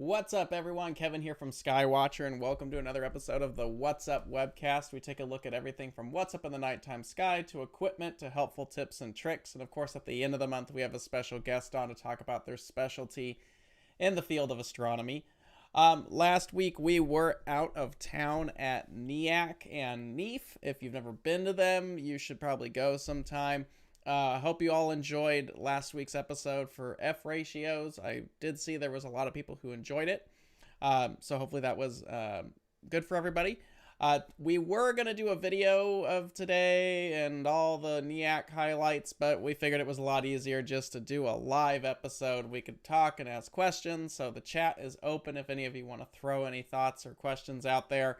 What's up, everyone? Kevin here from Skywatcher, and welcome to another episode of the What's Up Webcast. We take a look at everything from what's up in the nighttime sky to equipment to helpful tips and tricks. And of course, at the end of the month, we have a special guest on to talk about their specialty in the field of astronomy. Last week, we were out of town at NEAIC and Neef. If you've never been to them, you should probably go sometime. Hope you all enjoyed last week's episode for F ratios. I did see there was a lot of people who enjoyed it. So hopefully that was good for everybody. We were going to do a video of today and all the NEAIC highlights, but we figured it was a lot easier just to do a live episode. We could talk and ask questions, so the chat is open if any of you want to throw any thoughts or questions out there.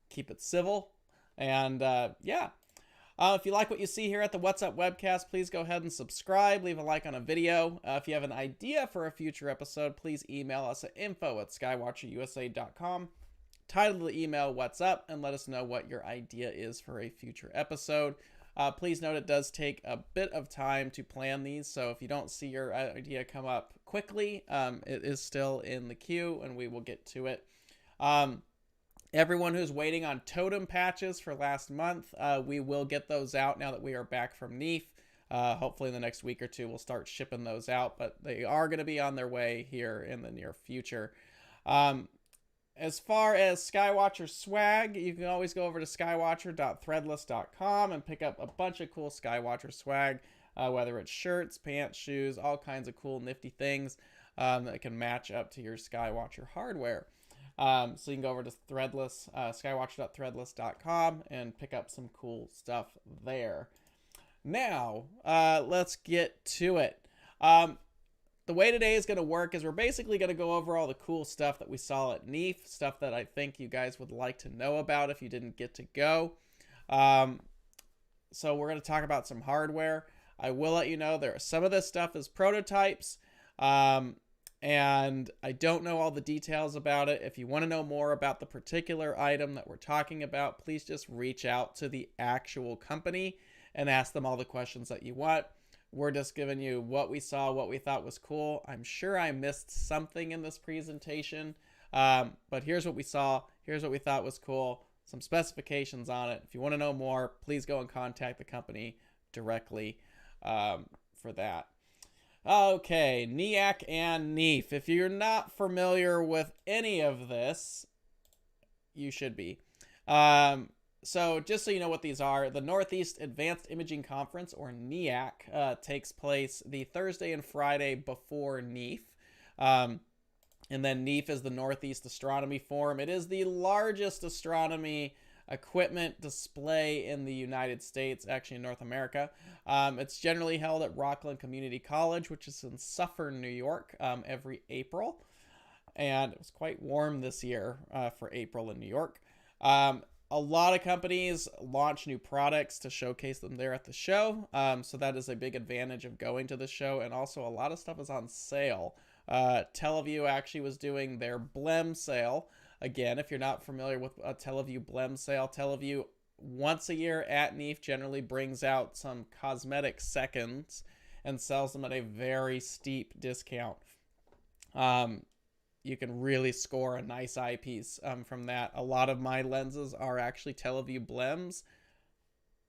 Keep it civil, and yeah. If you like what you see here at the What's Up Webcast, please go ahead and subscribe, leave a like on a video. If you have an idea for a future episode, please email us at info@skywatcherusa.com. Title the email What's Up, and let us know what your idea is for a future episode. Please note it does take a bit of time to plan these, so if you don't see your idea come up quickly, it is still in the queue, and we will get to it. Everyone who's waiting on totem patches for last month, we will get those out now that we are back from Neef. Hopefully in the next week or two we'll start shipping those out, but they are going to be on their way here in the near future. As far as Skywatcher swag, you can always go over to skywatcher.threadless.com and pick up a bunch of cool Skywatcher swag, whether it's shirts, pants, shoes, all kinds of cool nifty things that can match up to your Skywatcher hardware. So you can go over to Threadless, skywatcher.threadless.com and pick up some cool stuff there. Now, let's get to it. The way today is going to work is we're basically going to go over all the cool stuff that we saw at Neef, stuff that I think you guys would like to know about if you didn't get to go. So we're going to talk about some hardware. I will let you know some of this stuff is prototypes. And I don't know all the details about it. If you want to know more about the particular item that we're talking about, please just reach out to the actual company and ask them all the questions that you want. We're just giving you what we saw, what we thought was cool. I'm sure I missed something in this presentation, but here's what we saw. Here's what we thought was cool. Some specifications on it. If you want to know more, please go and contact the company directly for that. Okay, NEAIC and Neef. If you're not familiar with any of this, you should be. So just so you know what these are, the Northeast Advanced Imaging Conference, or NEAIC, takes place the Thursday and Friday before Neef. And then Neef is the Northeast Astronomy Forum. It is the largest astronomy equipment display in the United States, actually in North America. It's generally held at Rockland Community College, which is in Suffern, New York, every April. And it was quite warm this year for April in New York. A lot of companies launch new products to showcase them there at the show. So that is a big advantage of going to the show. And also a lot of stuff is on sale. TeleVue actually was doing their Blem sale. Again, if you're not familiar with a TeleVue Blem sale, TeleVue once a year at Neef generally brings out some cosmetic seconds and sells them at a very steep discount. You can really score a nice eyepiece from that. A lot of my lenses are actually TeleVue Blems.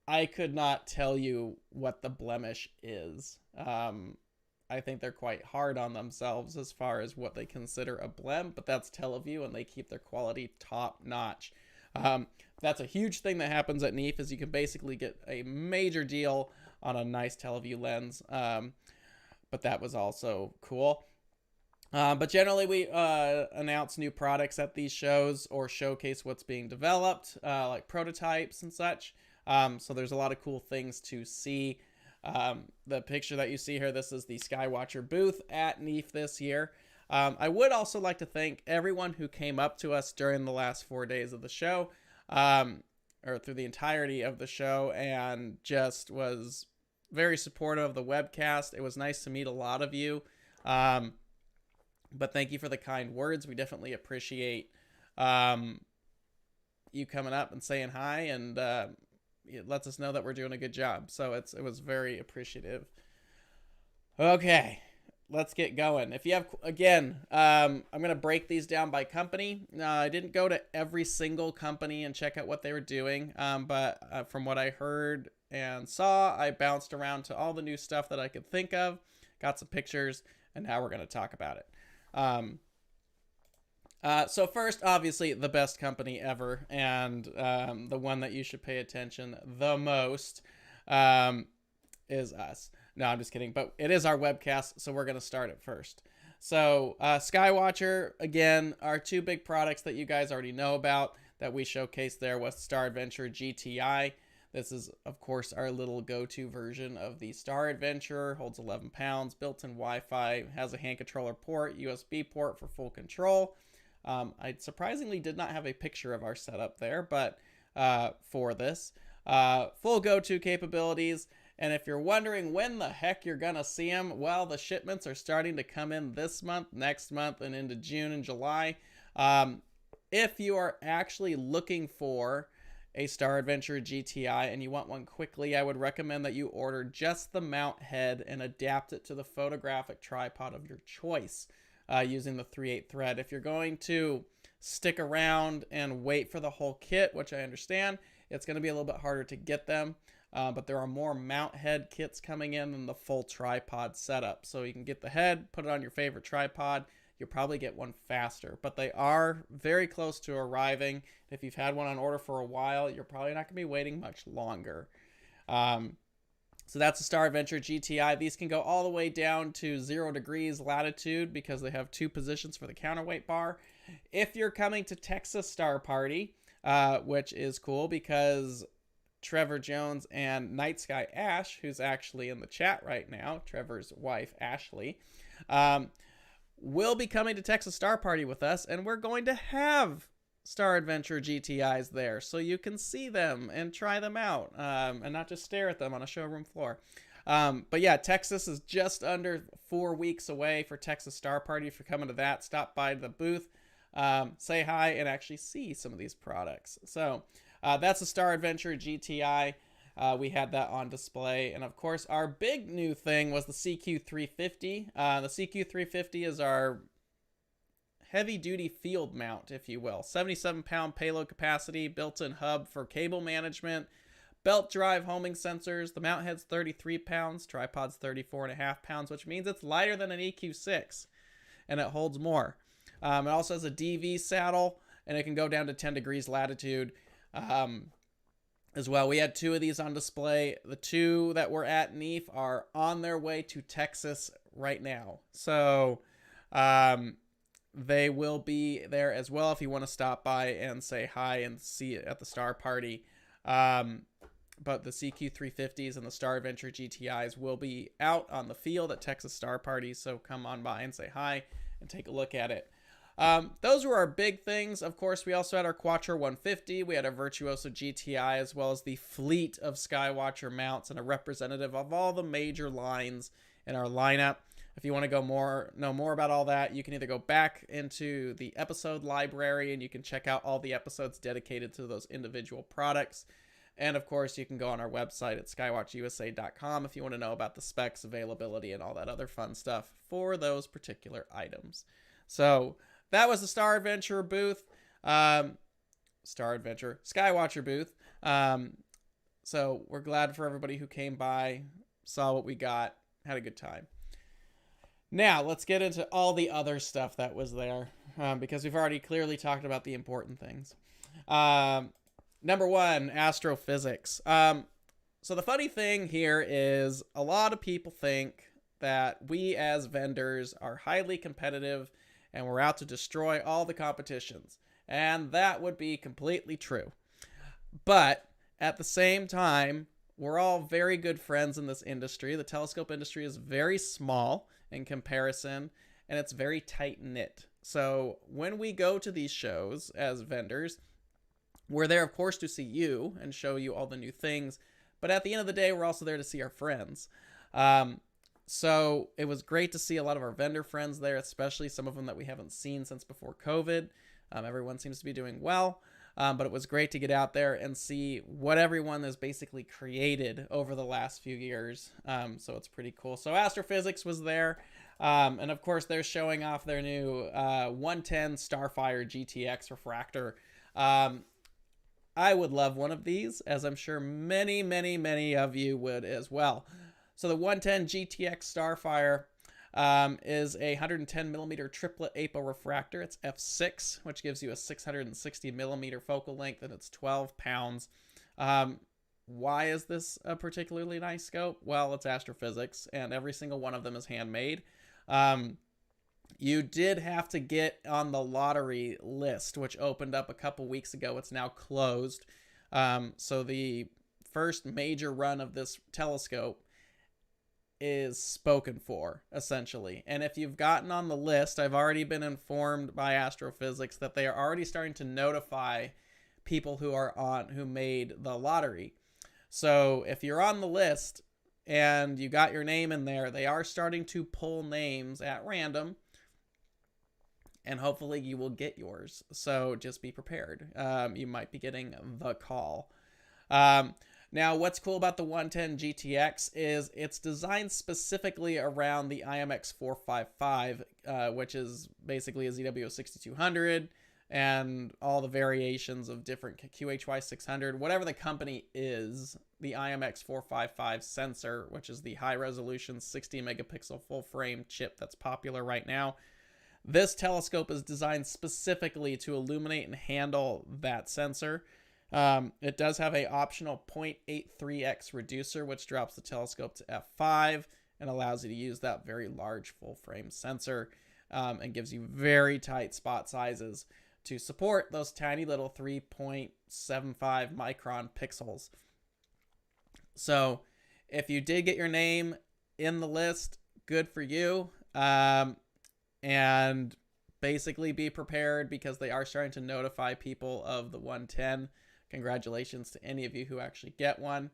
I could not tell you what the blemish is. I think they're quite hard on themselves as far as what they consider a blem, but that's TeleVue, and they keep their quality top notch. That's a huge thing that happens at Neef, is you can basically get a major deal on a nice TeleVue lens. But that was also cool. But generally we announce new products at these shows or showcase what's being developed, like prototypes and such. So there's a lot of cool things to see. The picture that you see here, this is the Skywatcher booth at Neef this year. I would also like to thank everyone who came up to us during the last 4 days of the show, or through the entirety of the show, and just was very supportive of the webcast. It was nice to meet a lot of you. But thank you for the kind words. We definitely appreciate you coming up and saying hi, and it lets us know that we're doing a good job. So it was very appreciative. Okay, let's get going. If you have, again, I'm going to break these down by company. I didn't go to every single company and check out what they were doing, but from what I heard and saw, I bounced around to all the new stuff that I could think of, got some pictures, and now we're going to talk about it. So first, obviously, the best company ever, and the one that you should pay attention the most is us. No, I'm just kidding, but it is our webcast, so we're going to start it first. So Skywatcher, again, our two big products that you guys already know about that we showcased there was Star Adventure GTI. This is, of course, our little go-to version of the Star Adventure. Holds 11 pounds, built-in Wi-Fi, has a hand controller port, USB port for full control. I surprisingly did not have a picture of our setup there, but for this, full go-to capabilities. And if you're wondering when the heck you're gonna see them, well, the shipments are starting to come in this month, next month, and into June and July. If you are actually looking for a Star Adventure GTI and you want one quickly, I would recommend that you order just the mount head and adapt it to the photographic tripod of your choice using the 3/8 thread. If you're going to stick around and wait for the whole kit, which I understand, it's going to be a little bit harder to get them. But there are more mount head kits coming in than the full tripod setup. So you can get the head, put it on your favorite tripod. You'll probably get one faster. But they are very close to arriving. If you've had one on order for a while, you're probably not going to be waiting much longer. So that's the Star Adventure GTI. These can go all the way down to 0 degrees latitude because they have 2 positions for the counterweight bar. If you're coming to Texas Star Party, which is cool because Trevor Jones and Night Sky Ash, who's actually in the chat right now, Trevor's wife, Ashley, will be coming to Texas Star Party with us, and we're going to have Star Adventure GTIs there, so you can see them and try them out, and not just stare at them on a showroom floor. But yeah, Texas is just under 4 weeks away for Texas Star Party. If you're coming to that, stop by the booth, say hi, and actually see some of these products. So that's the Star Adventure GTI. We had that on display. And of course, our big new thing was the CQ350. The CQ350 is our heavy-duty field mount, if you will. 77-pound payload capacity, built-in hub for cable management, belt drive homing sensors. The mount head's 33 pounds, tripod's 34.5 pounds, which means it's lighter than an EQ6, and it holds more. It also has a DV saddle, and it can go down to 10 degrees latitude as well. We had 2 of these on display. The 2 that were at Neef are on their way to Texas right now. So they will be there as well if you want to stop by and say hi and see it at the Star Party. But the CQ350s and the Star Adventure GTIs will be out on the field at Texas Star Party. So come on by and say hi and take a look at it. Those were our big things. Of course, we also had our Quattro 150. We had a Virtuoso GTI, as well as the fleet of Skywatcher mounts and a representative of all the major lines in our lineup. If you want to know more about all that, you can either go back into the episode library and you can check out all the episodes dedicated to those individual products. And of course, you can go on our website at skywatchusa.com if you want to know about the specs, availability, and all that other fun stuff for those particular items. So that was the Star Adventure booth. Skywatcher booth. So we're glad for everybody who came by, saw what we got, had a good time. Now, let's get into all the other stuff that was there, because we've already clearly talked about the important things. Number 1, Astrophysics. So the funny thing here is a lot of people think that we as vendors are highly competitive and we're out to destroy all the competitions. And that would be completely true. But at the same time, we're all very good friends in this industry. The telescope industry is very small in comparison, and it's very tight-knit. So when we go to these shows as vendors, we're there, of course, to see you and show you all the new things. But at the end of the day, we're also there to see our friends. So it was great to see a lot of our vendor friends there, especially some of them that we haven't seen since before COVID. Everyone seems to be doing well. But it was great to get out there and see what everyone has basically created over the last few years. So it's pretty cool. So Astrophysics was there. And of course, they're showing off their new 110 Starfire GTX refractor. I would love one of these, as I'm sure many, many, many of you would as well. So the 110 GTX Starfire is a 110 millimeter triplet apo refractor. It's f6, which gives you a 660 millimeter focal length, and it's 12 pounds. Why is this a particularly nice scope? Well, it's Astrophysics, and every single one of them is handmade. You did have to get on the lottery list, which opened up a couple weeks ago. It's now closed. So the first major run of this telescope is spoken for, essentially. And if you've gotten on the list, I've already been informed by Astrophysics that they are already starting to notify people who made the lottery. So if you're on the list and you got your name in there, they are starting to pull names at random, and hopefully you will get yours. So just be prepared. You might be getting the call. Now, what's cool about the 110 GTX is it's designed specifically around the IMX 455, which is basically a ZWO 6200, and all the variations of different QHY 600, whatever the company is. The IMX 455 sensor, which is the high resolution 60 megapixel full frame chip that's popular right now. This telescope is designed specifically to illuminate and handle that sensor. It does have a optional 0.83x reducer, which drops the telescope to f5 and allows you to use that very large full frame sensor, and gives you very tight spot sizes to support those tiny little 3.75 micron pixels. So if you did get your name in the list, good for you. And basically be prepared, because they are starting to notify people of the 110. Congratulations to any of you who actually get one.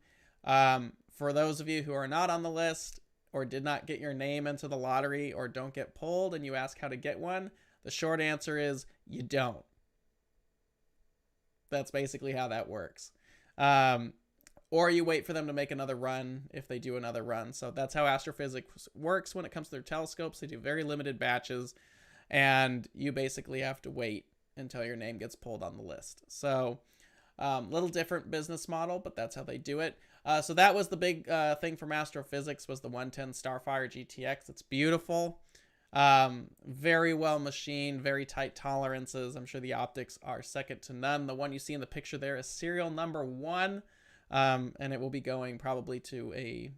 For those of you who are not on the list or did not get your name into the lottery or don't get pulled and you ask how to get one, the short answer is you don't. That's basically how that works. Or you wait for them to make another run if they do another run. So that's how Astrophysics works when it comes to their telescopes. They do very limited batches, and you basically have to wait until your name gets pulled on the list. So little different business model, but that's how they do it. So that was the big thing from Astrophysics, was the 110 Starfire GTX. It's beautiful. Very well machined, very tight tolerances. I'm sure the optics are second to none. The one you see in the picture there is serial number 1. And it will be going probably to a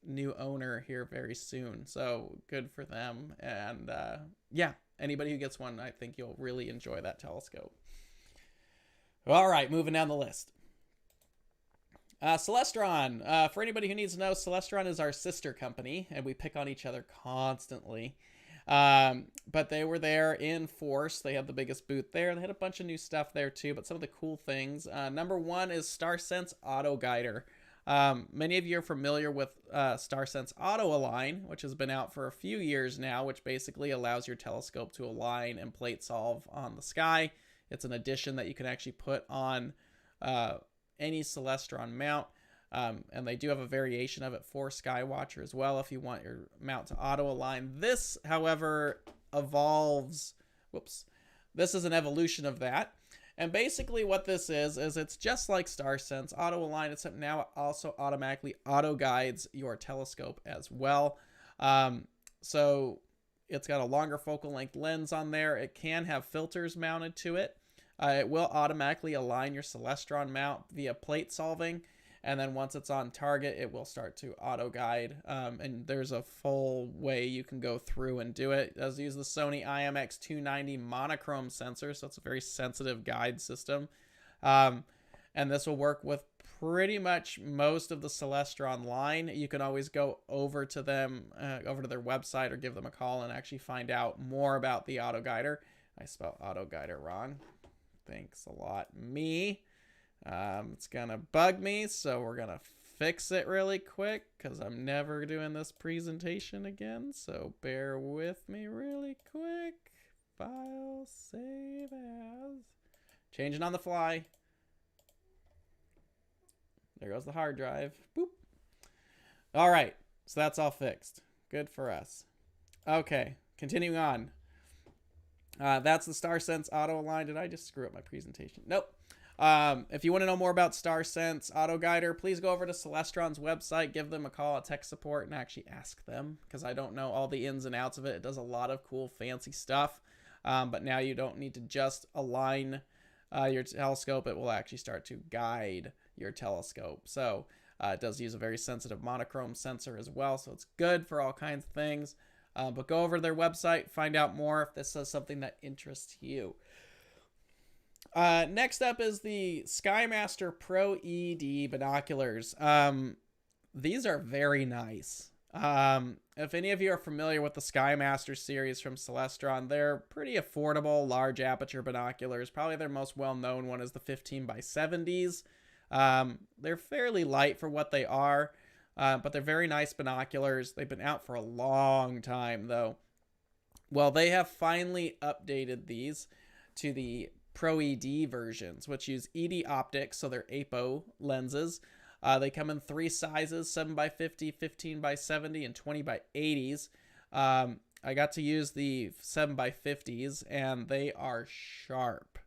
new owner here very soon. So good for them. And yeah, anybody who gets one, I think you'll really enjoy that telescope. All right, moving down the list. Celestron. For anybody who needs to know, Celestron is our sister company, and we pick on each other constantly. But they were there in force. They had the biggest booth there. They had a bunch of new stuff there too, but some of the cool things. Number one is StarSense Auto Guider. Many of you are familiar with StarSense Auto Align, which has been out for a few years now, which basically allows your telescope to align and plate solve on the sky. It's an addition that you can actually put on any Celestron mount. And they do have a variation of it for Skywatcher as well if you want your mount to auto align. This, however, evolves. Whoops. This is an evolution of that. And basically what this is it's just like StarSense Auto Align, except now it also automatically auto guides your telescope as well. So it's got a longer focal length lens on there. It can have filters mounted to it. It will automatically align your Celestron mount via plate solving. And then once it's on target, it will start to auto guide. And there's a full way you can go through and do it. It does use the Sony IMX 290 monochrome sensor, so it's a very sensitive guide system. And this will work with pretty much most of the Celestron line. You can always go over to them, over to their website, or give them a call and actually find out more about the auto guider. I spelled auto guider wrong. Thanks a lot, me. It's gonna bug me, so we're gonna fix it really quick because I'm never doing this presentation again, so bear with me really quick. File, save as. Changing on the fly. There goes the hard drive. Boop. All right, so that's all fixed. Good for us. Okay, continuing on. That's the StarSense Auto Align. Did I just screw up my presentation? Nope. If you want to know more about StarSense Auto Guider, please go over to Celestron's website, give them a call at tech support, and actually ask them, because I don't know all the ins and outs of it. It does a lot of cool, fancy stuff. But now you don't need to just align your telescope. It will actually start to guide your telescope. So it does use a very sensitive monochrome sensor as well, so it's good for all kinds of things. But go over to their website, find out more if this is something that interests you. Next up is the SkyMaster Pro ED binoculars. These are very nice. If any of you are familiar with the SkyMaster series from Celestron, they're pretty affordable, large aperture binoculars. Probably their most well-known one is the 15x70s. They're fairly light for what they are, but they're very nice binoculars. They've been out for a long time, though. Well, they have finally updated these to the Pro ED versions, which use ED optics, so they're APO lenses. They come in 3 sizes, 7x50, 15x70, and 20x80s. I got to use the 7x50s, and they are sharp.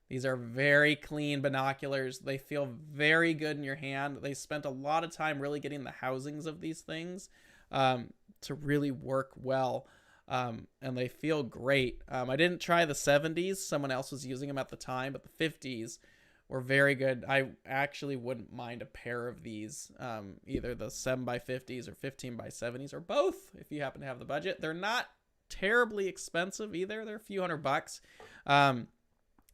These are very clean binoculars. They feel very good in your hand. They spent a lot of time really getting the housings of these things to really work well. And they feel great. I didn't try the 70s. Someone else was using them at the time, but the 50s were very good. I actually wouldn't mind a pair of these, either the 7x50s or 15x70s or both if you happen to have the budget. They're not terribly expensive either. They're a few $100.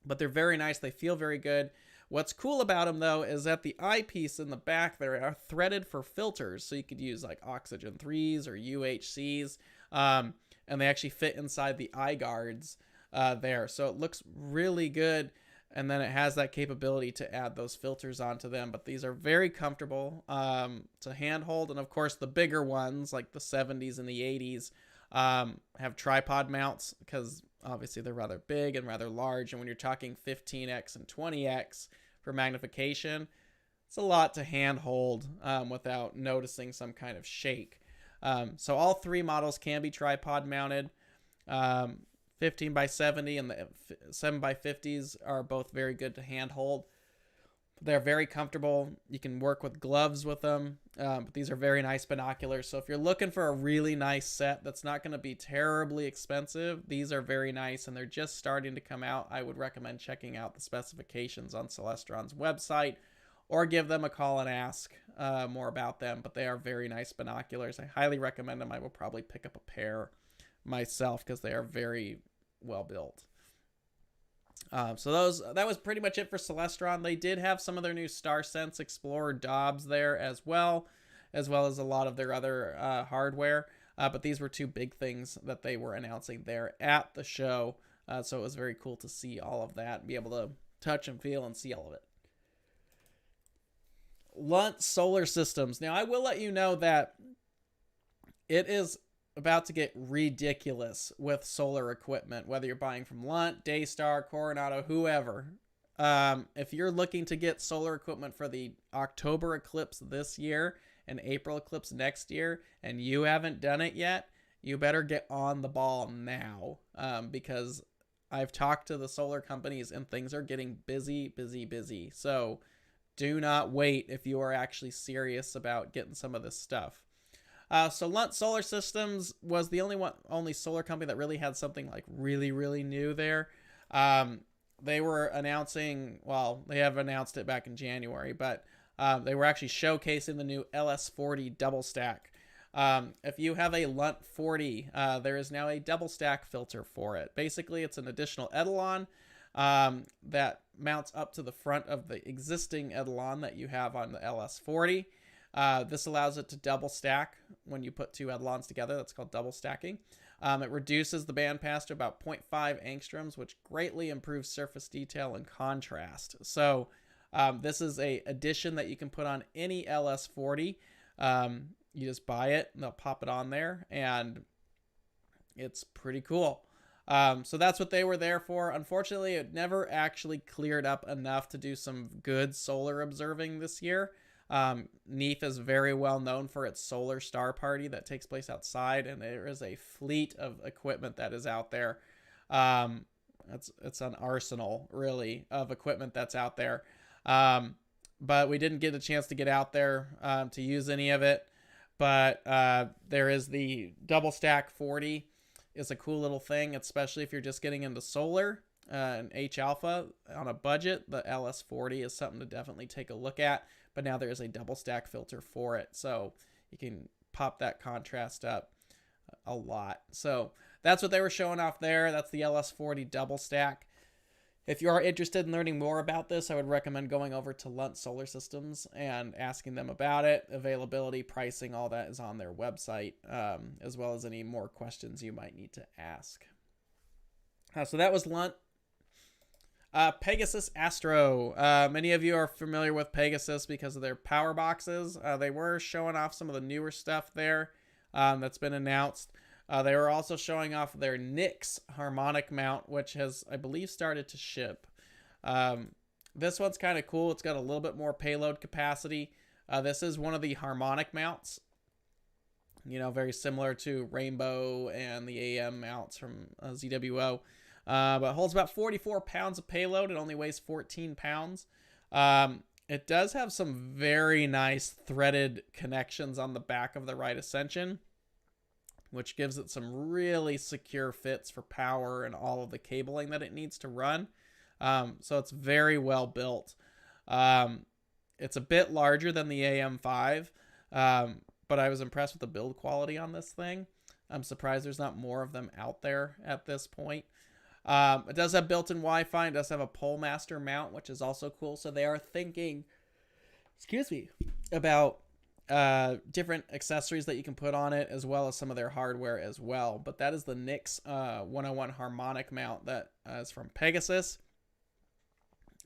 But they're very nice. They feel very good. What's cool about them, though, is that the eyepiece in the back there are threaded for filters. So you could use like oxygen 3s or UHCs. And they actually fit inside the eye guards there. So it looks really good. And then it has that capability to add those filters onto them. But these are very comfortable to handhold. And of course, the bigger ones, like the 70s and the 80s, have tripod mounts because obviously they're rather big and rather large. And when you're talking 15x and 20x for magnification, it's a lot to handhold withoto noticing some kind of shake. So all 3 models can be tripod mounted. 15x70 and the 7x50s are both very good to handhold. They're very comfortable. You can work with gloves with them. But these are very nice binoculars. So if you're looking for a really nice set that's not going to be terribly expensive, these are very nice and they're just starting to come out. I would recommend checking out the specifications on Celestron's website or give them a call and ask more about them. But they are very nice binoculars. I highly recommend them. I will probably pick up a pair myself because they are very well built. So that was pretty much it for Celestron. They did have some of their new StarSense Explorer Dobbs there as well as a lot of their other hardware. But these were 2 big things that they were announcing there at the show. So it was very cool to see all of that and be able to touch and feel and see all of it. Lunt Solar Systems. Now, I will let you know that it is about to get ridiculous with solar equipment, whether you're buying from Lunt, Daystar, Coronado, whoever. If you're looking to get solar equipment for the October eclipse this year and April eclipse next year, and you haven't done it yet, you better get on the ball now, because I've talked to the solar companies and things are getting busy. So do not wait if you are actually serious about getting some of this stuff. So Lunt Solar Systems was the only solar company that really had something like really new there. They were announcing, well, they have announced it back in January, but they were actually showcasing the new LS40 double stack. If you have a Lunt 40, there is now a double stack filter for it. Basically, it's an additional Etalon that mounts up to the front of the existing Etalon that you have on the LS40. This allows it to double stack when you put 2 Etalons together. That's called double stacking. It reduces the bandpass to about 0.5 angstroms, which greatly improves surface detail and contrast. So this is a addition that you can put on any LS40. You just buy it and they'll pop it on there, and it's pretty cool. So that's what they were there for. Unfortunately, it never actually cleared up enough to do some good solar observing this year. Neef is very well known for its solar star party that takes place outside, and there is a fleet of equipment that is out there. It's an arsenal, really, of equipment that's out there. But we didn't get a chance to get out there to use any of it. But there is the double stack 40 is a cool little thing, especially if you're just getting into solar and H alpha on a budget. The LS40 is something to definitely take a look at. But now there is a double stack filter for it, so you can pop that contrast up a lot. So that's what they were showing off there. That's the LS40 double stack. If you are interested in learning more about this, I would recommend going over to Lunt Solar Systems and asking them about it. Availability, pricing, all that is on their website, as well as any more questions you might need to ask. So that was Lunt. Pegasus Astro. Many of you are familiar with Pegasus because of their power boxes. They were showing off some of the newer stuff there that's been announced. They were also showing off their NEAIC harmonic mount, which has, I believe, started to ship. This one's kind of cool. It's got a little bit more payload capacity. This is one of the harmonic mounts, very similar to Rainbow and the AM mounts from ZWO. But holds about 44 pounds of payload. It only weighs 14 pounds. It does have some very nice threaded connections on the back of the right ascension, which gives it some really secure fits for power and all of the cabling that it needs to run. So it's very well built. It's a bit larger than the AM5, but I was impressed with the build quality on this thing. I'm surprised there's not more of them out there at this point. It does have built-in Wi-Fi. It does have a pole master mount, which is also cool. So they are thinking, about different accessories that you can put on it, as well as some of their hardware as well. But that is the NEAIC 101 harmonic mount that is from Pegasus.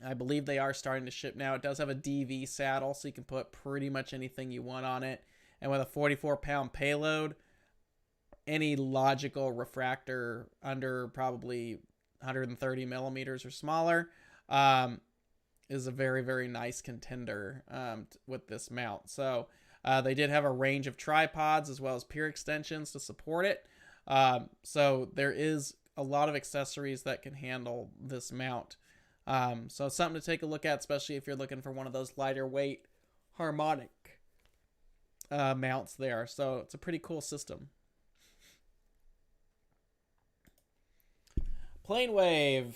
I believe they are starting to ship now. It does have a DV saddle, so you can put pretty much anything you want on it. And with a 44-pound payload, any logical refractor under probably 130 millimeters or smaller is a very, very nice contender with this mount. So they did have a range of tripods as well as peer extensions to support it. So there is a lot of accessories that can handle this mount. So it's something to take a look at, especially if you're looking for one of those lighter weight harmonic mounts there. So it's a pretty cool system. PlaneWave.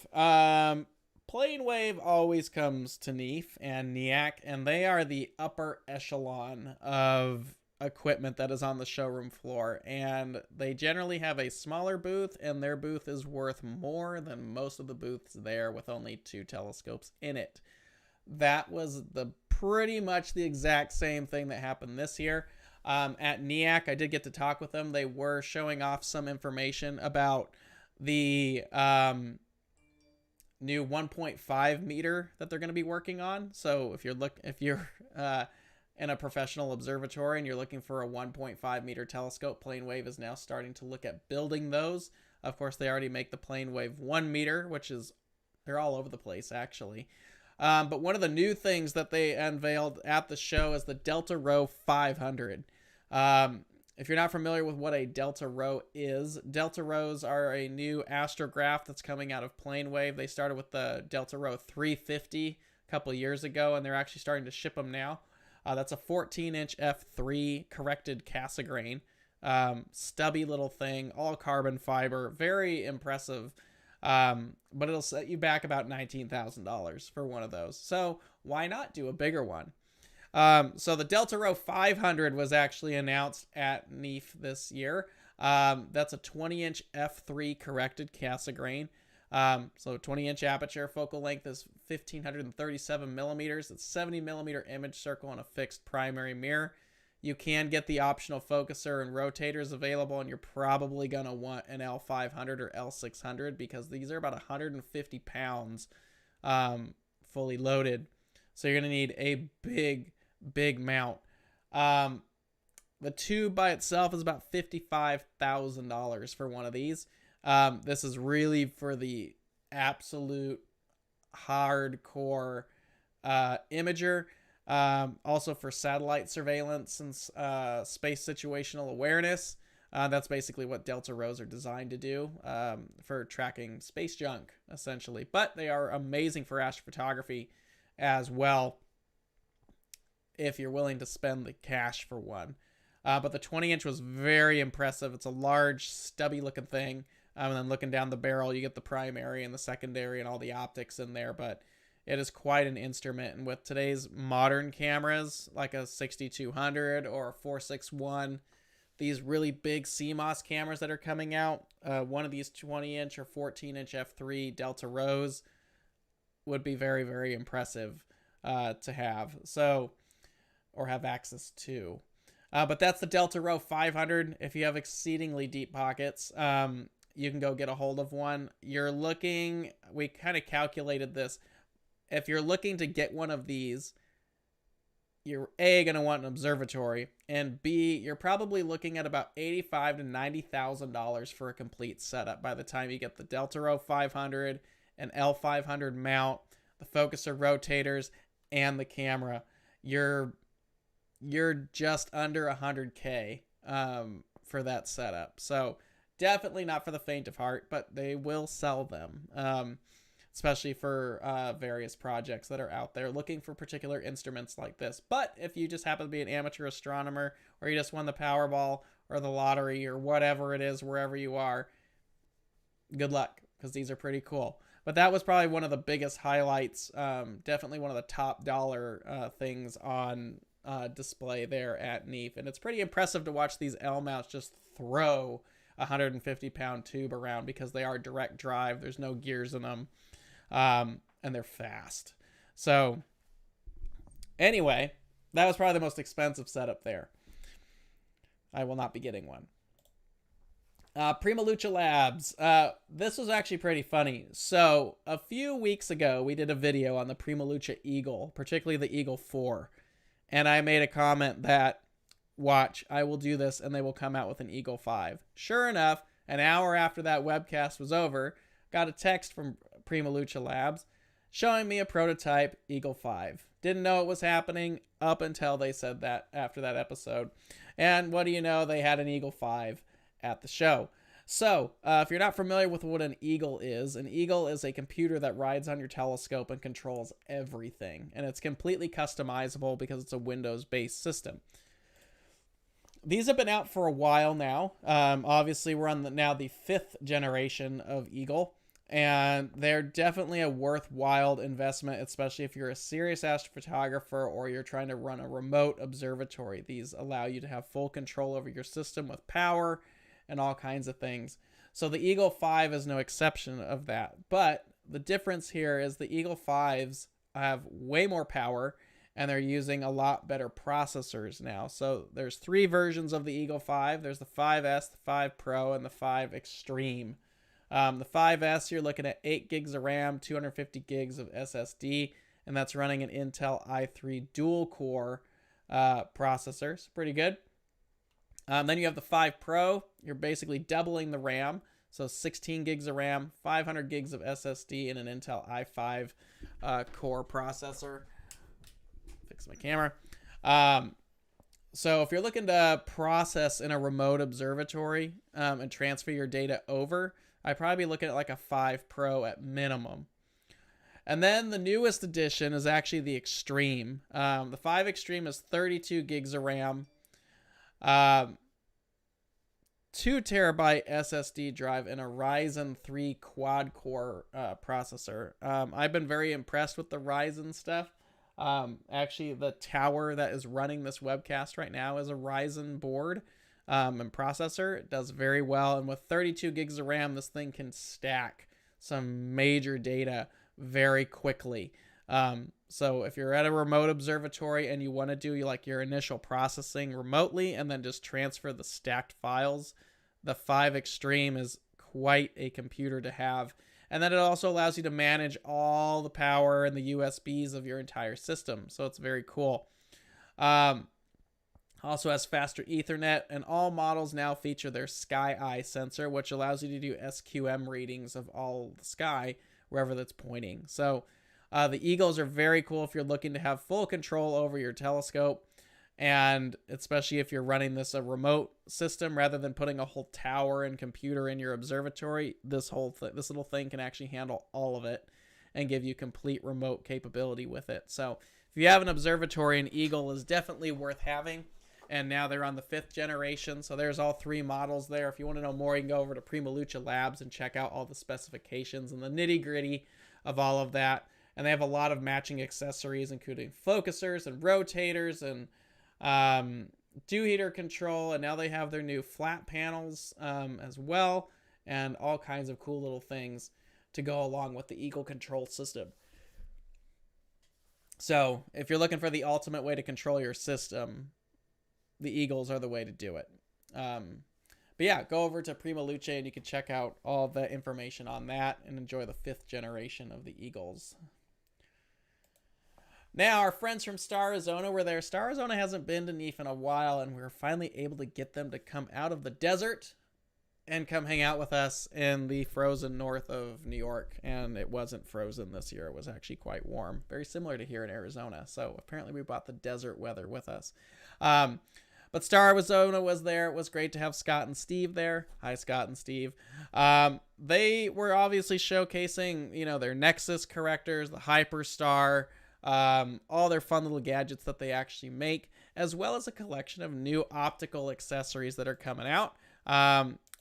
PlaneWave always comes to Neef and NEAIC, and they are the upper echelon of equipment that is on the showroom floor. And they generally have a smaller booth, and their booth is worth more than most of the booths there with only 2 telescopes in it. That was pretty much the exact same thing that happened this year. At NEAIC, I did get to talk with them. They were showing off some information about the new 1.5 meter that they're going to be working on. So if you're in a professional observatory and you're looking for a 1.5 meter telescope, PlaneWave is now starting to look at building those. Of course, they already make the PlaneWave 1 meter, they're all over the place actually. But one of the new things that they unveiled at the show is the Delta Rho 500. If you're not familiar with what a Delta Rho is, Delta Rhos are a new astrograph that's coming out of PlaneWave. They started with the Delta Rho 350 a couple of years ago, and they're actually starting to ship them now. That's a 14-inch f3 corrected Cassegrain. Stubby little thing, all carbon fiber, very impressive. But it'll set you back about $19,000 for one of those. So why not do a bigger one? So the Delta Rho 500 was actually announced at Neef this year. That's a 20-inch f3 corrected Cassegrain. So 20-inch aperture, focal length is 1,537 millimeters. It's 70 millimeter image circle and a fixed primary mirror. You can get the optional focuser and rotators available, and you're probably going to want an L500 or L600 because these are about 150 pounds fully loaded. So you're going to need a big mount. The tube by itself is about $55,000 for one of these. This is really for the absolute hardcore imager. Also for satellite surveillance and space situational awareness. That's basically what Delta Rows are designed to do, for tracking space junk, essentially. But they are amazing for astrophotography as well, if you're willing to spend the cash for one. But the 20-inch was very impressive. It's a large, stubby-looking thing. And then looking down the barrel, you get the primary and the secondary and all the optics in there. But it is quite an instrument. And with today's modern cameras, like a 6200 or a 461, these really big CMOS cameras that are coming out, one of these 20-inch or 14-inch f3 Delta Rows would be very, very impressive to have. So, or have access to. But that's the Delta Row 500. If you have exceedingly deep pockets, you can go get a hold of one. You're looking, we kind of calculated this. If you're looking to get one of these, you're A, going to want an observatory, and B, you're probably looking at about $85,000 to $90,000 for a complete setup by the time you get the Delta Row 500, an L500 mount, the focuser rotators, and the camera. You're just under $100K for that setup. So definitely not for the faint of heart, but they will sell them. Especially for various projects that are out there looking for particular instruments like this. But if you just happen to be an amateur astronomer, or you just won the Powerball or the lottery or whatever it is, wherever you are, good luck, because these are pretty cool. But that was probably one of the biggest highlights, definitely one of the top dollar things on display there at NEAF. And it's pretty impressive to watch these L mounts just throw a 150-pound tube around, because they are direct drive. There's no gears in them. And they're fast. So anyway, that was probably the most expensive setup there. I will not be getting one. PrimaLuce Labs. This was actually pretty funny. So a few weeks ago, we did a video on the PrimaLuce Eagle, particularly the Eagle 4. And I made a comment that, watch, I will do this and they will come out with an Eagle 5. Sure enough, an hour after that webcast was over, got a text from PrimaLuce Labs showing me a prototype Eagle 5. Didn't know it was happening up until they said that after that episode. And what do you know? They had an Eagle 5 at the show. So, if you're not familiar with what an Eagle is a computer that rides on your telescope and controls everything. And it's completely customizable because it's a Windows-based system. These have been out for a while now. Obviously, we're on now the 5th generation of Eagle. And they're definitely a worthwhile investment, especially if you're a serious astrophotographer or you're trying to run a remote observatory. These allow you to have full control over your system with power and all kinds of things. So the Eagle 5 is no exception of that. But the difference here is the Eagle 5s have way more power, and they're using a lot better processors now. So there's 3 versions of the Eagle 5. There's the 5S, the 5 Pro, and the 5 Extreme. The 5S, you're looking at 8 gigs of RAM, 250 gigs of SSD, and that's running an Intel i3 dual-core processor. So pretty good. Then you have the 5 Pro. You're basically doubling the RAM. So 16 gigs of RAM, 500 gigs of SSD, and an Intel i5 core processor. Fix my camera. So if you're looking to process in a remote observatory and transfer your data over, I'd probably be looking at like a 5 Pro at minimum. And then the newest edition is actually the Extreme. The 5 Extreme is 32 gigs of RAM, 2 terabyte SSD drive, and a Ryzen 3 quad-core processor. I've been very impressed with the Ryzen stuff. Actually, the tower that is running this webcast right now is a Ryzen board and processor. It does very well, and with 32 gigs of RAM, this thing can stack some major data very quickly. So if you're at a remote observatory and you want to do like your initial processing remotely and then just transfer the stacked files, the 5 Extreme is quite a computer to have. And then it also allows you to manage all the power and the USBs of your entire system. So it's very cool. Also has faster Ethernet, and all models now feature their Sky Eye sensor, which allows you to do SQM readings of all the sky wherever that's pointing. So The Eagles are very cool if you're looking to have full control over your telescope, and especially if you're running this a remote system rather than putting a whole tower and computer in your observatory. This little thing can actually handle all of it and give you complete remote capability with it. So if you have an observatory, an Eagle is definitely worth having. And now they're on the 5th generation, so there's all 3 models there. If you want to know more, you can go over to PrimaLuce Labs and check out all the specifications and the nitty-gritty of all of that. And they have a lot of matching accessories, including focusers and rotators and dew heater control. And now they have their new flat panels as well, and all kinds of cool little things to go along with the Eagle control system. So if you're looking for the ultimate way to control your system, the Eagles are the way to do it. But yeah, go over to PrimaLuce and you can check out all the information on that and enjoy the 5th generation of the Eagles. Now, our friends from Star Arizona were there. Star Arizona hasn't been to Neef in a while, and we were finally able to get them to come out of the desert and come hang out with us in the frozen north of New York. And it wasn't frozen this year. It was actually quite warm, very similar to here in Arizona. So apparently we brought the desert weather with us. But Star Arizona was there. It was great to have Scott and Steve there. Hi, Scott and Steve. They were obviously showcasing, their Nexus correctors, the Hyperstar, all their fun little gadgets that they actually make, as well as a collection of new optical accessories that are coming out.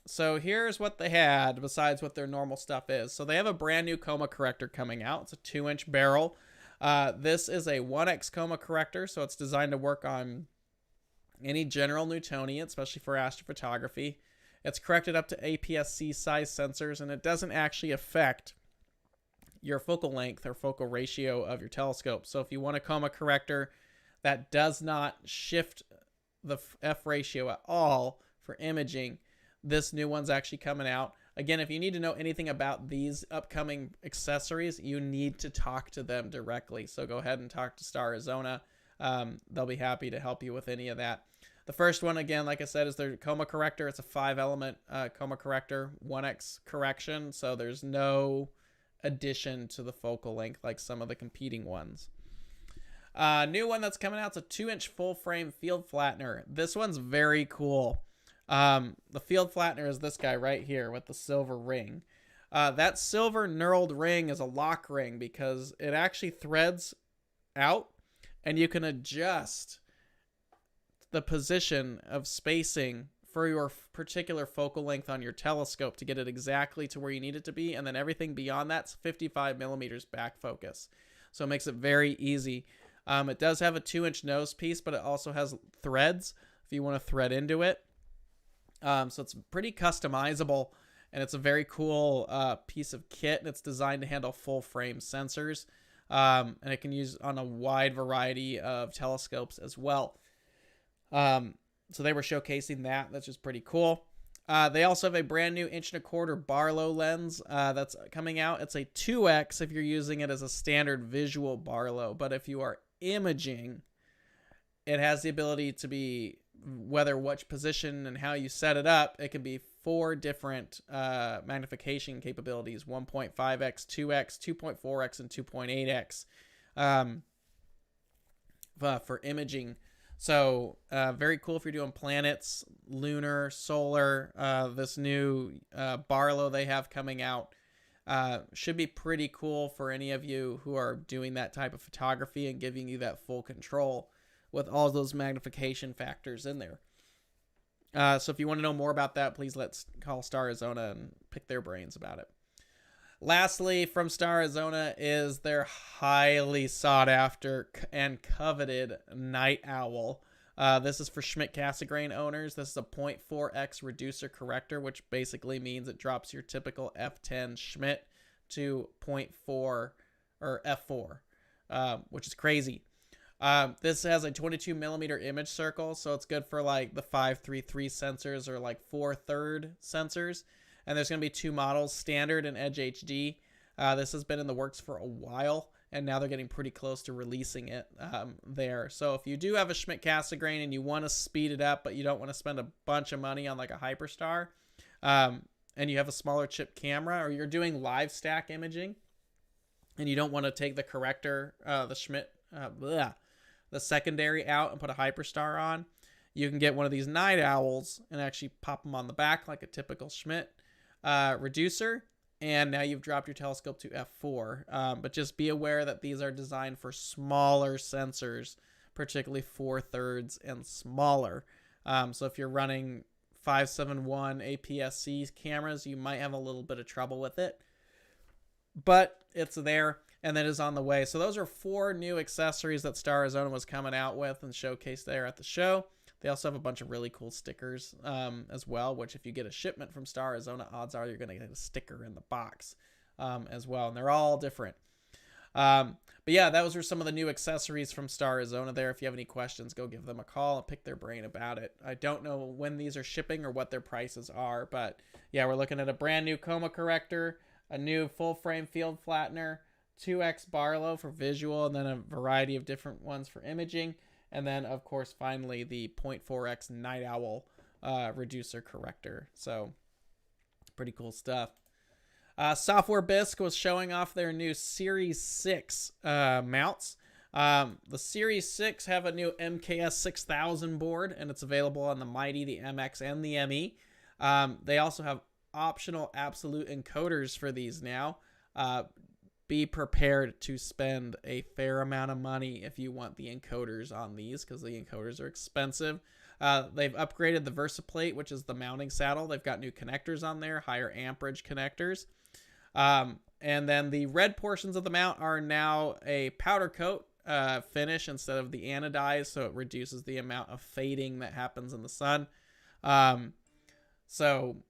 So here's what they had besides what their normal stuff is. So they have a brand new coma corrector coming out. It's a 2-inch barrel. This is a 1x coma corrector, so it's designed to work on any general Newtonian, especially for astrophotography. It's corrected up to APS-C size sensors, and it doesn't actually affect your focal length or focal ratio of your telescope. So if you want a coma corrector that does not shift the F ratio at all for imaging, this new one's actually coming out. Again, if you need to know anything about these upcoming accessories, you need to talk to them directly. So go ahead and talk to Star Arizona. They'll be happy to help you with any of that. The first one, again, like I said, is their coma corrector. It's a 5-element coma corrector, 1x correction. So there's no addition to the focal length like some of the competing ones. New one that's coming out is a 2-inch full-frame field flattener. This one's very cool. The field flattener is this guy right here with the silver ring. That silver knurled ring is a lock ring because it actually threads out, and you can adjust the position of spacing for your particular focal length on your telescope to get it exactly to where you need it to be. And then everything beyond that's 55 millimeters back focus. So it makes it very easy. It does have a 2-inch nose piece, but it also has threads if you want to thread into it. So it's pretty customizable, and it's a very cool piece of kit, and it's designed to handle full frame sensors. And it can use on a wide variety of telescopes as well. So they were showcasing that. That's just pretty cool. They also have a brand new 1.25" Barlow lens that's coming out. It's a 2x if you're using it as a standard visual Barlow. But if you are imaging, it has the ability to be, whether which position and how you set it up, it can be 4 different magnification capabilities: 1.5x, 2x, 2.4x, and 2.8x for imaging. So very cool if you're doing planets, lunar, solar. This new Barlow they have coming out should be pretty cool for any of you who are doing that type of photography and giving you that full control with all those magnification factors in there. So if you want to know more about that, please let's call Star Arizona and pick their brains about it. Lastly, from Star Arizona is their highly sought after and coveted Night Owl. This is for Schmidt-Cassegrain owners. This is a 0.4x reducer corrector, which basically means it drops your typical F10 Schmidt to 0.4 or F4, which is crazy. This has a 22 millimeter image circle, so it's good for like the 533 sensors or like 4/3 sensors. And there's going to be 2 models, Standard and Edge HD. This has been in the works for a while, and now they're getting pretty close to releasing it there. So if you do have a Schmidt-Cassegrain and you want to speed it up, but you don't want to spend a bunch of money on like a Hyperstar, and you have a smaller chip camera, or you're doing live stack imaging, and you don't want to take the corrector, the Schmidt, the secondary out and put a Hyperstar on, you can get one of these night owls and actually pop them on the back like a typical Schmidt reducer. And now you've dropped your telescope to f4. But just be aware that these are designed for smaller sensors, particularly 4/3 and smaller. So if you're running 571 APS-C cameras, you might have a little bit of trouble with it. But it's there, and that is on the way. So those are 4 new accessories that Star Arizona was coming out with and showcased there at the show. They also have a bunch of really cool stickers as well, which if you get a shipment from Star Arizona, odds are you're going to get a sticker in the box as well. And they're all different. But yeah, those are some of the new accessories from Star Arizona there. If you have any questions, go give them a call and pick their brain about it. I don't know when these are shipping or what their prices are, but yeah, we're looking at a brand new coma corrector, a new full frame field flattener, 2x Barlow for visual, and then a variety of different ones for imaging. And then, of course, finally, the 0.4x Night Owl reducer corrector. So, pretty cool stuff. Software Bisque was showing off their new Series 6 mounts. The Series 6 have a new MKS 6000 board, and it's available on the Mighty, the MX, and the ME. They also have optional absolute encoders for these now. Be prepared to spend a fair amount of money if you want the encoders on these, because the encoders are expensive. They've upgraded the VersaPlate, which is the mounting saddle. They've got new connectors on there, higher amperage connectors. And then the red portions of the mount are now a powder coat finish instead of the anodized, so it reduces the amount of fading that happens in the sun. So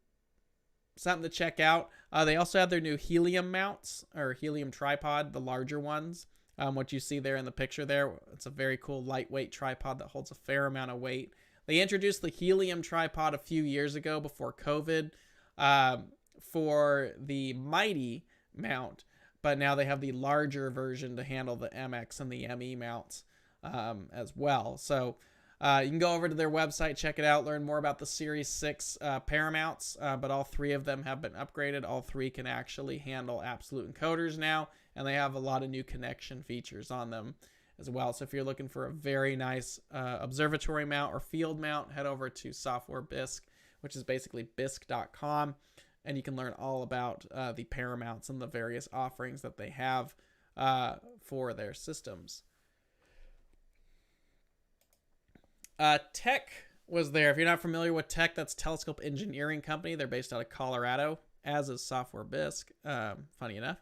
something to check out. They also have their new helium mounts, or helium tripod, the larger ones. What you see there in the picture there, it's a very cool lightweight tripod that holds a fair amount of weight. They introduced the helium tripod a few years ago before COVID for the Mighty mount, but now they have the larger version to handle the MX and the ME mounts as well. So you can go over to their website, check it out, learn more about the Series 6 Paramounts, but all 3 of them have been upgraded. All 3 can actually handle absolute encoders now, and they have a lot of new connection features on them as well. So if you're looking for a very nice observatory mount or field mount, head over to Software Bisque, which is basically bisque.com, and you can learn all about the Paramounts and the various offerings that they have for their systems. Tech was there. If you're not familiar with Tech, that's Telescope Engineering Company. They're based out of Colorado, as is Software Bisque, funny enough.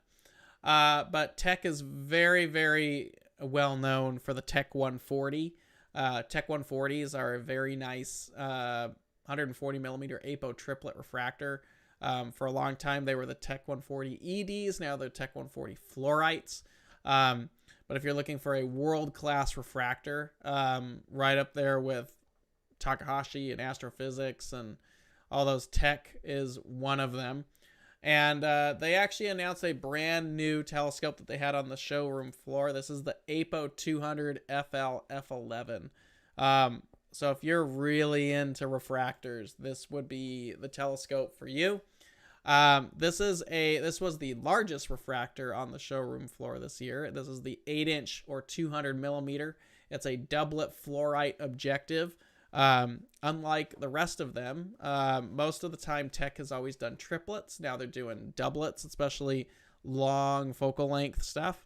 But Tech is very, very well known for the Tech 140. Tech 140s are a very nice 140 millimeter APO triplet refractor. For a long time, they were the Tech 140 EDs. Now they're Tech 140 fluorites. But if you're looking for a world-class refractor, right up there with Takahashi and Astrophysics and all those, Tech is one of them. And they actually announced a brand new telescope that they had on the showroom floor. This is the APO 200 FL F11. So if you're really into refractors, this would be the telescope for you. This was the largest refractor on the showroom floor this year. This is the 8-inch or 200 millimeter. It's a doublet fluorite objective. Unlike the rest of them, most of the time Tech has always done triplets. Now they're doing doublets, especially long focal length stuff.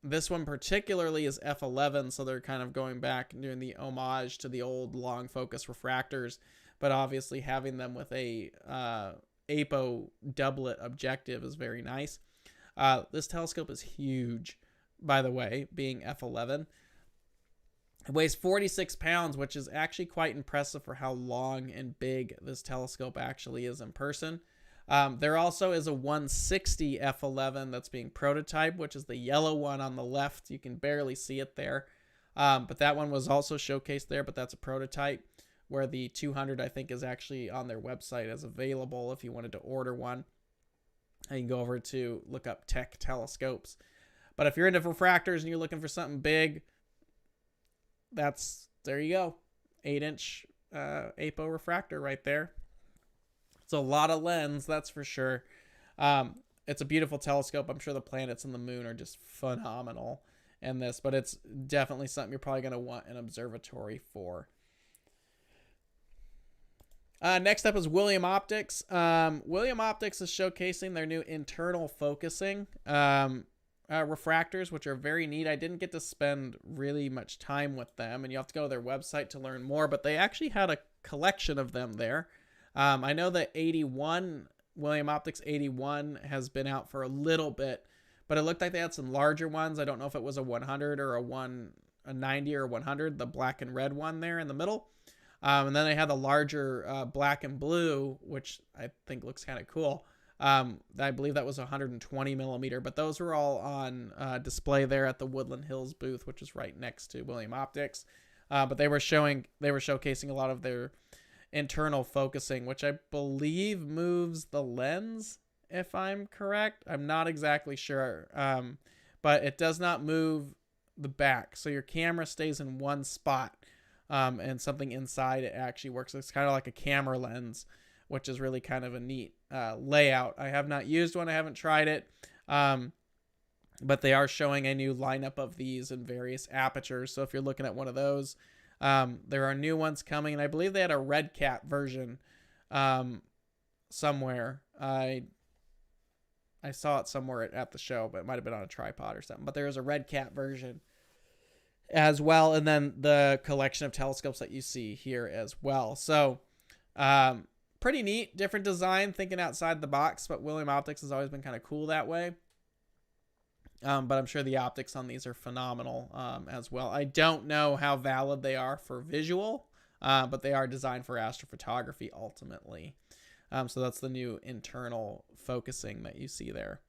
This one particularly is F11, so they're kind of going back and doing the homage to the old long focus refractors, but obviously having them with a APO doublet objective is very nice. This telescope is huge, by the way, being F11. It weighs 46 pounds, which is actually quite impressive for how long and big this telescope actually is in person. There also is a 160 F11 that's being prototyped, which is the yellow one on the left. You can barely see it there. But that one was also showcased there, but that's a prototype, where the 200, I think, is actually on their website as available if you wanted to order one. And you can go over to look up Tech telescopes. But if you're into refractors and you're looking for something big, there you go. 8-inch APO refractor right there. It's a lot of lens, that's for sure. it's a beautiful telescope. I'm sure the planets and the moon are just phenomenal in this, but it's definitely something you're probably going to want an observatory for. Next up is William Optics. William Optics is showcasing their new internal focusing refractors, which are very neat. I didn't get to spend really much time with them, and you have to go to their website to learn more, but they actually had a collection of them there. I know that William Optics 81 has been out for a little bit, but it looked like they had some larger ones. I don't know if it was a 100 or a 90 or 100, the black and red one there in the middle. And then they had the larger black and blue, which I think looks kind of cool. I believe that was 120 millimeter, but those were all on display there at the Woodland Hills booth, which is right next to William Optics. But they were showcasing a lot of their internal focusing, which I believe moves the lens, if I'm correct. I'm not exactly sure, but it does not move the back, so your camera stays in one spot. And something inside it actually works. It's kind of like a camera lens, which is really kind of a neat layout. I have not used one. I haven't tried it. But they are showing a new lineup of these in various apertures. So if you're looking at one of those, there are new ones coming. And I believe they had a red cat version somewhere. I saw it somewhere at the show, but it might have been on a tripod or something. But there is a red cat version as well, and then the collection of telescopes that you see here as well. So pretty neat, different design, thinking outside the box, but William Optics has always been kind of cool that way. But I'm sure the optics on these are phenomenal as well. I don't know how valid they are for visual, but they are designed for astrophotography ultimately. So that's the new internal focusing that you see there.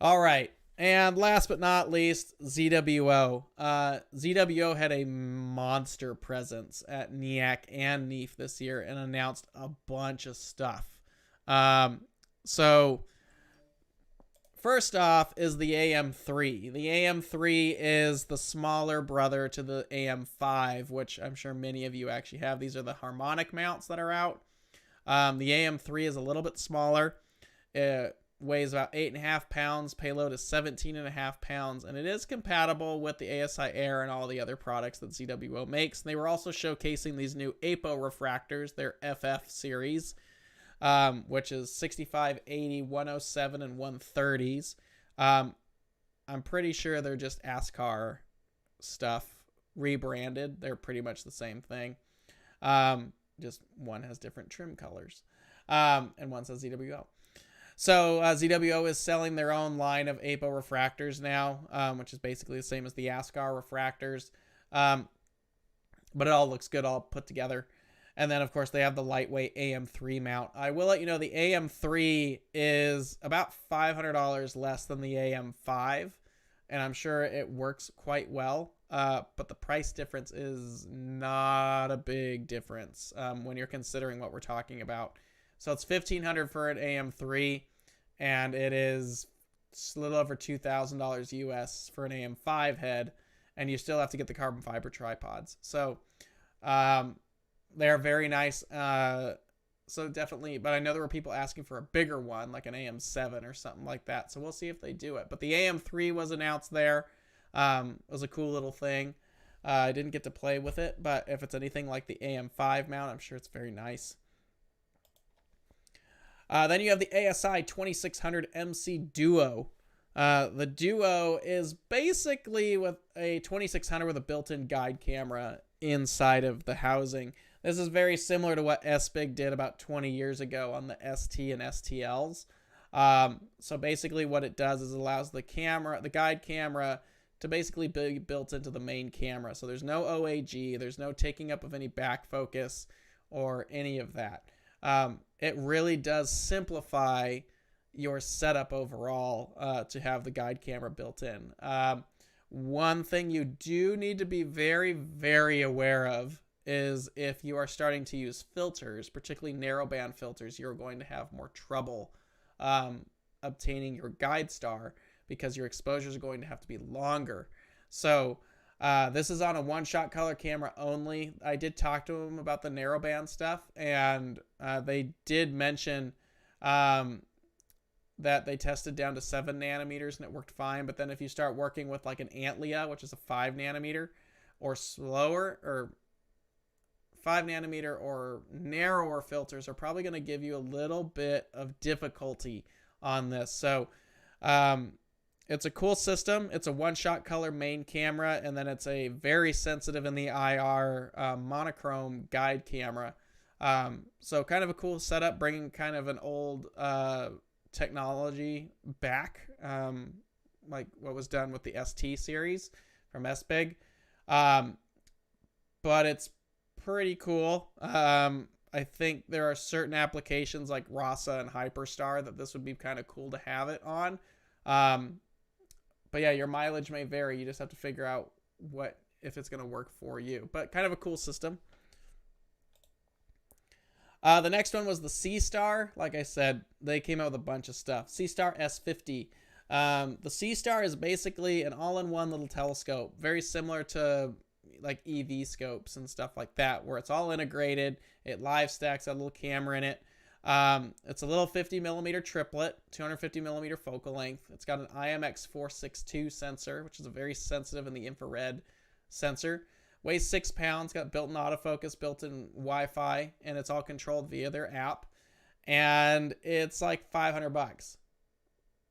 All right. And last but not least, ZWO. ZWO had a monster presence at NEAIC and Neef this year and announced a bunch of stuff. So first off is the AM3. The AM3 is the smaller brother to the AM5, which I'm sure many of you actually have. These are the harmonic mounts that are out. The AM3 is a little bit smaller. It weighs about 8.5 pounds. Payload is 17.5 pounds, and it is compatible with the ASI Air and all the other products that ZWO makes. And they were also showcasing these new APO refractors, their FF series, which is 65, 80, 107, and 130s. I'm pretty sure they're just ASCAR stuff rebranded. They're pretty much the same thing. Just one has different trim colors, and one says ZWO. So ZWO is selling their own line of APO refractors now, which is basically the same as the ASCAR refractors. But it all looks good, all put together. And then, of course, they have the lightweight AM3 mount. I will let you know the AM3 is about $500 less than the AM5, and I'm sure it works quite well. But the price difference is not a big difference when you're considering what we're talking about. So it's $1,500 for an AM3, and it is a little over $2,000 US for an AM5 head, and you still have to get the carbon fiber tripods. So they're very nice. So definitely, but I know there were people asking for a bigger one, like an AM7 or something like that. So we'll see if they do it. But the AM3 was announced there. It was a cool little thing. I didn't get to play with it, but if it's anything like the AM5 mount, I'm sure it's very nice. Then you have the ASI 2600 MC Duo. The Duo is basically with a 2600 with a built-in guide camera inside of the housing. This is very similar to what SBIG did about 20 years ago on the ST and STLs. So basically what it does is it allows the guide camera to basically be built into the main camera. So there's no OAG, there's no taking up of any back focus or any of that. It really does simplify your setup overall to have the guide camera built in. One thing you do need to be very, very aware of is if you are starting to use filters, particularly narrowband filters, you're going to have more trouble obtaining your guide star because your exposures are going to have to be longer. So this is on a one-shot color camera only. I did talk to them about the narrowband stuff, and they did mention that they tested down to 7 nanometers and it worked fine. But then if you start working with like an Antlia, which is a 5 nanometer or slower, or 5 nanometer or narrower filters, are probably going to give you a little bit of difficulty on this. So it's a cool system. It's a one-shot color main camera, and then it's a very sensitive in the IR monochrome guide camera. So kind of a cool setup, bringing kind of an old technology back, like what was done with the ST series from SBIG. But it's pretty cool. I think there are certain applications like RASA and Hyperstar that this would be kind of cool to have it on. But yeah, your mileage may vary. You just have to figure out if it's going to work for you. But kind of a cool system. The next one was the C-Star. Like I said, they came out with a bunch of stuff. C-Star S50. The C-Star is basically an all-in-one little telescope, very similar to like EV scopes and stuff like that, where it's all integrated. It live stacks, a little camera in it. It's a little 50 millimeter triplet, 250 millimeter focal length. It's got an IMX462 sensor, which is a very sensitive in the infrared sensor. Weighs 6 pounds, got built-in autofocus, built-in Wi-Fi, and it's all controlled via their app. And it's like $500.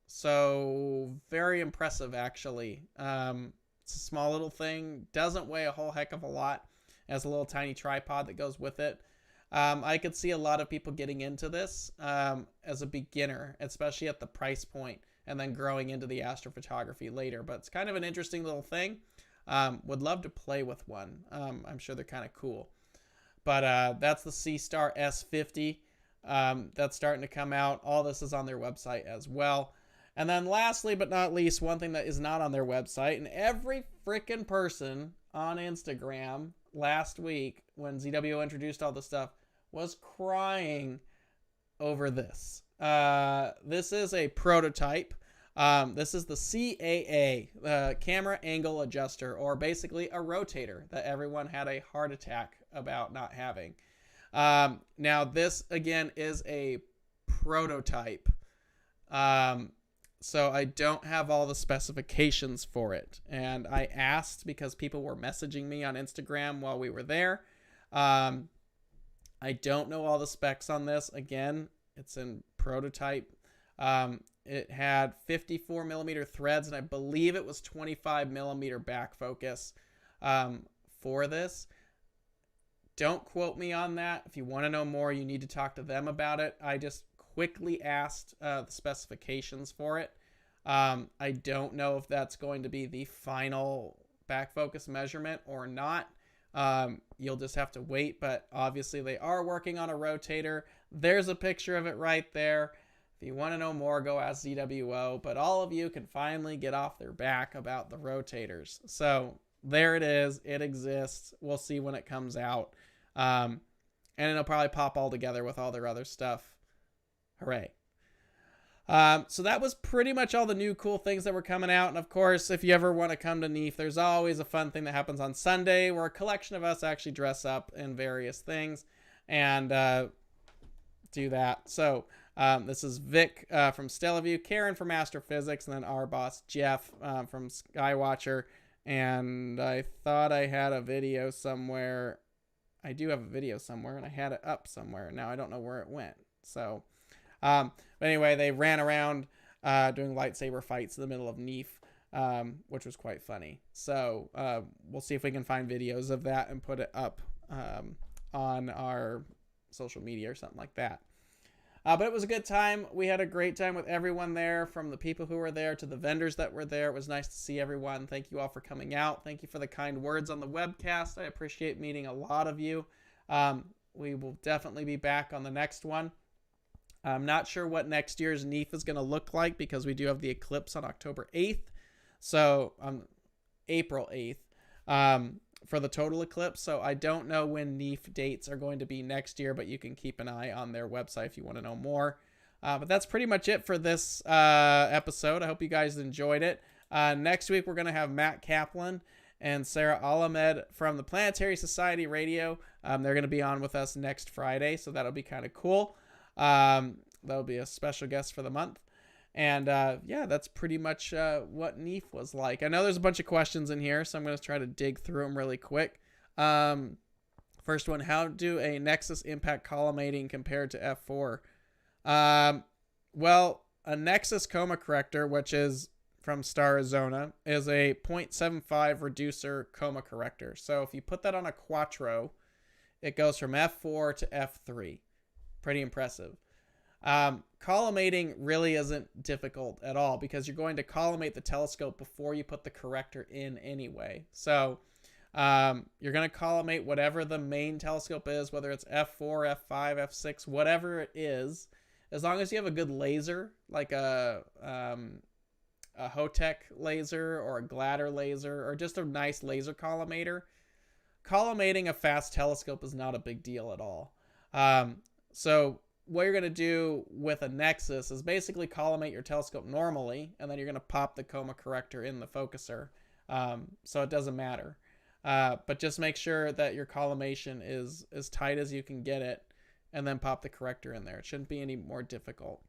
So very impressive, actually. It's a small little thing, doesn't weigh a whole heck of a lot. It has a little tiny tripod that goes with it. I could see a lot of people getting into this as a beginner, especially at the price point, and then growing into the astrophotography later. But it's kind of an interesting little thing. Would love to play with one. I'm sure they're kind of cool. But that's the C-Star S50. That's starting to come out. All this is on their website as well. And then lastly but not least, one thing that is not on their website, and every freaking person on Instagram last week when ZWO introduced all this stuff was crying over this. This is a prototype. This is the CAA, camera angle adjuster, or basically a rotator that everyone had a heart attack about not having. Now this again is a prototype. So I don't have all the specifications for it. And I asked because people were messaging me on Instagram while we were there. I don't know all the specs on this. Again, it's in prototype. It had 54 millimeter threads, and I believe it was 25 millimeter back focus for this. Don't quote me on that. If you want to know more, you need to talk to them about it. I just quickly asked the specifications for it. I don't know if that's going to be the final back focus measurement or not. You'll just have to wait, but obviously they are working on a rotator. There's a picture of it right there. If you want to know more, go ask ZWO, but all of you can finally get off their back about the rotators. So there it is. It exists. We'll see when it comes out. And it'll probably pop all together with all their other stuff. Hooray. So that was pretty much all the new cool things that were coming out. And of course, if you ever want to come to Neef, there's always a fun thing that happens on Sunday where a collection of us actually dress up in various things and do that. So this is Vic from Stellaview, Karen from Astrophysics, and then our boss Jeff from Skywatcher. And I thought I had a video somewhere. I do have a video somewhere, and I had it up somewhere. Now I don't know where it went. So but anyway, they ran around doing lightsaber fights in the middle of Neef, which was quite funny. So we'll see if we can find videos of that and put it up on our social media or something like that. But it was a good time. We had a great time with everyone there, from the people who were there to the vendors that were there. It was nice to see everyone. Thank you all for coming out. Thank you for the kind words on the webcast. I appreciate meeting a lot of you. We will definitely be back on the next one. I'm not sure what next year's Neef is going to look like because we do have the eclipse on October 8th. So April 8th for the total eclipse. So I don't know when Neef dates are going to be next year, but you can keep an eye on their website if you want to know more. But that's pretty much it for this episode. I hope you guys enjoyed it. Next week, we're going to have Matt Kaplan and Sarah Alamed from the Planetary Society Radio. They're going to be on with us next Friday, so that'll be kind of cool. That'll be a special guest for the month. And yeah, that's pretty much what Neef was like. I know there's a bunch of questions in here, so I'm going to try to dig through them really quick. First one, how do a Nexus impact collimating compared to F4? Well, a Nexus coma corrector, which is from Starizona, is a 0.75 reducer coma corrector. So if you put that on a Quattro, it goes from F4 to F3. Pretty impressive. Collimating really isn't difficult at all because you're going to collimate the telescope before you put the corrector in anyway. So you're going to collimate whatever the main telescope is, whether it's F4, F5, F6, whatever it is, as long as you have a good laser, like a Hotech laser or a Glatter laser or just a nice laser collimator. Collimating a fast telescope is not a big deal at all. So what you're going to do with a Nexus is basically collimate your telescope normally, and then you're going to pop the coma corrector in the focuser. So it doesn't matter. But just make sure that your collimation is as tight as you can get it, and then pop the corrector in there. It shouldn't be any more difficult.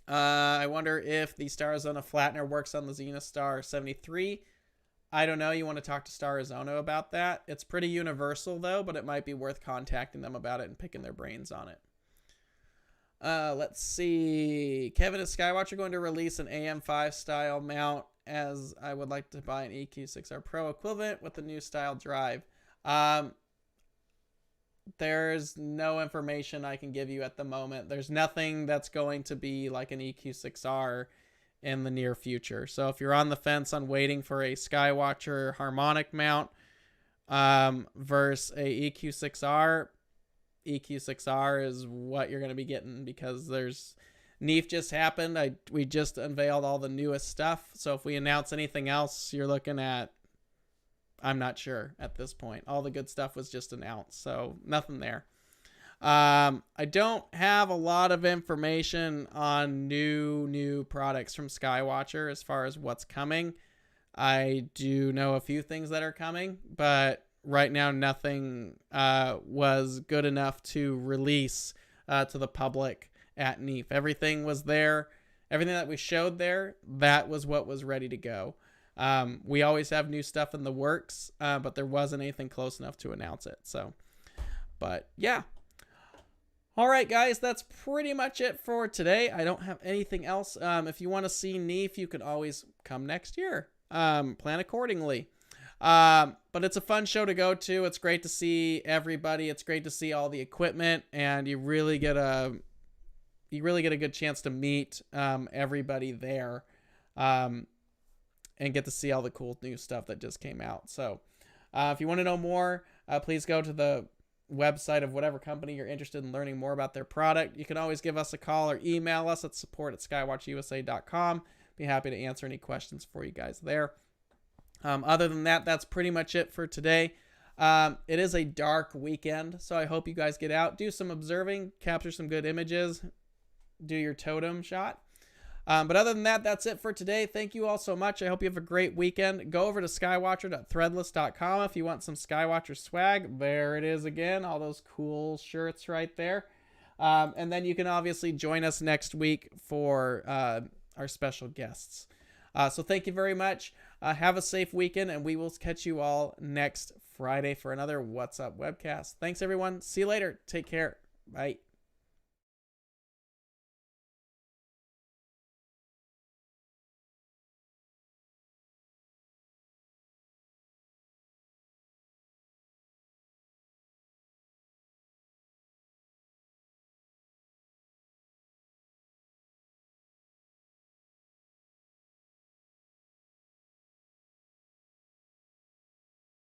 I wonder if the Starizona flattener works on the Zenithstar 73. I don't know. You want to talk to Starizona about that. It's pretty universal, though, but it might be worth contacting them about it and picking their brains on it. Let's see. Kevin, is Skywatcher going to release an AM5 style mount, as I would like to buy an EQ6R Pro equivalent with the new style drive? There's no information I can give you at the moment. There's nothing that's going to be like an EQ6R in the near future. So if you're on the fence on waiting for a Skywatcher harmonic mount versus a EQ6R, EQ6R is what you're going to be getting, because there's Neef just happened. We just unveiled all the newest stuff. So if we announce anything else, you're looking at, I'm not sure at this point. All the good stuff was just announced, so nothing there. I don't have a lot of information on new products from Skywatcher as far as what's coming. I do know a few things that are coming, but right now nothing was good enough to release to the public at Neef. Everything was there. Everything that we showed there, that was what was ready to go. We always have new stuff in the works, but there wasn't anything close enough to announce it. So, but yeah. All right, guys, that's pretty much it for today. I don't have anything else. If you want to see Neef, you can always come next year. Plan accordingly. But it's a fun show to go to. It's great to see everybody. It's great to see all the equipment, and you really get a good chance to meet everybody there, and get to see all the cool new stuff that just came out. So if you want to know more, please go to the website of whatever company you're interested in learning more about their product. You can always give us a call or email us at support@skywatchusa.com. Be happy to answer any questions for you guys there. Other than that, that's pretty much it for today. It is a dark weekend, so I hope you guys get out, do some observing, capture some good images, do your totem shot. But other than that, that's it for today. Thank you all so much. I hope you have a great weekend. Go over to skywatcher.threadless.com if you want some Skywatcher swag. There it is again, all those cool shirts right there. And then you can obviously join us next week for our special guests. So thank you very much. Have a safe weekend, and we will catch you all next Friday for another What's Up webcast. Thanks, everyone. See you later. Take care. Bye.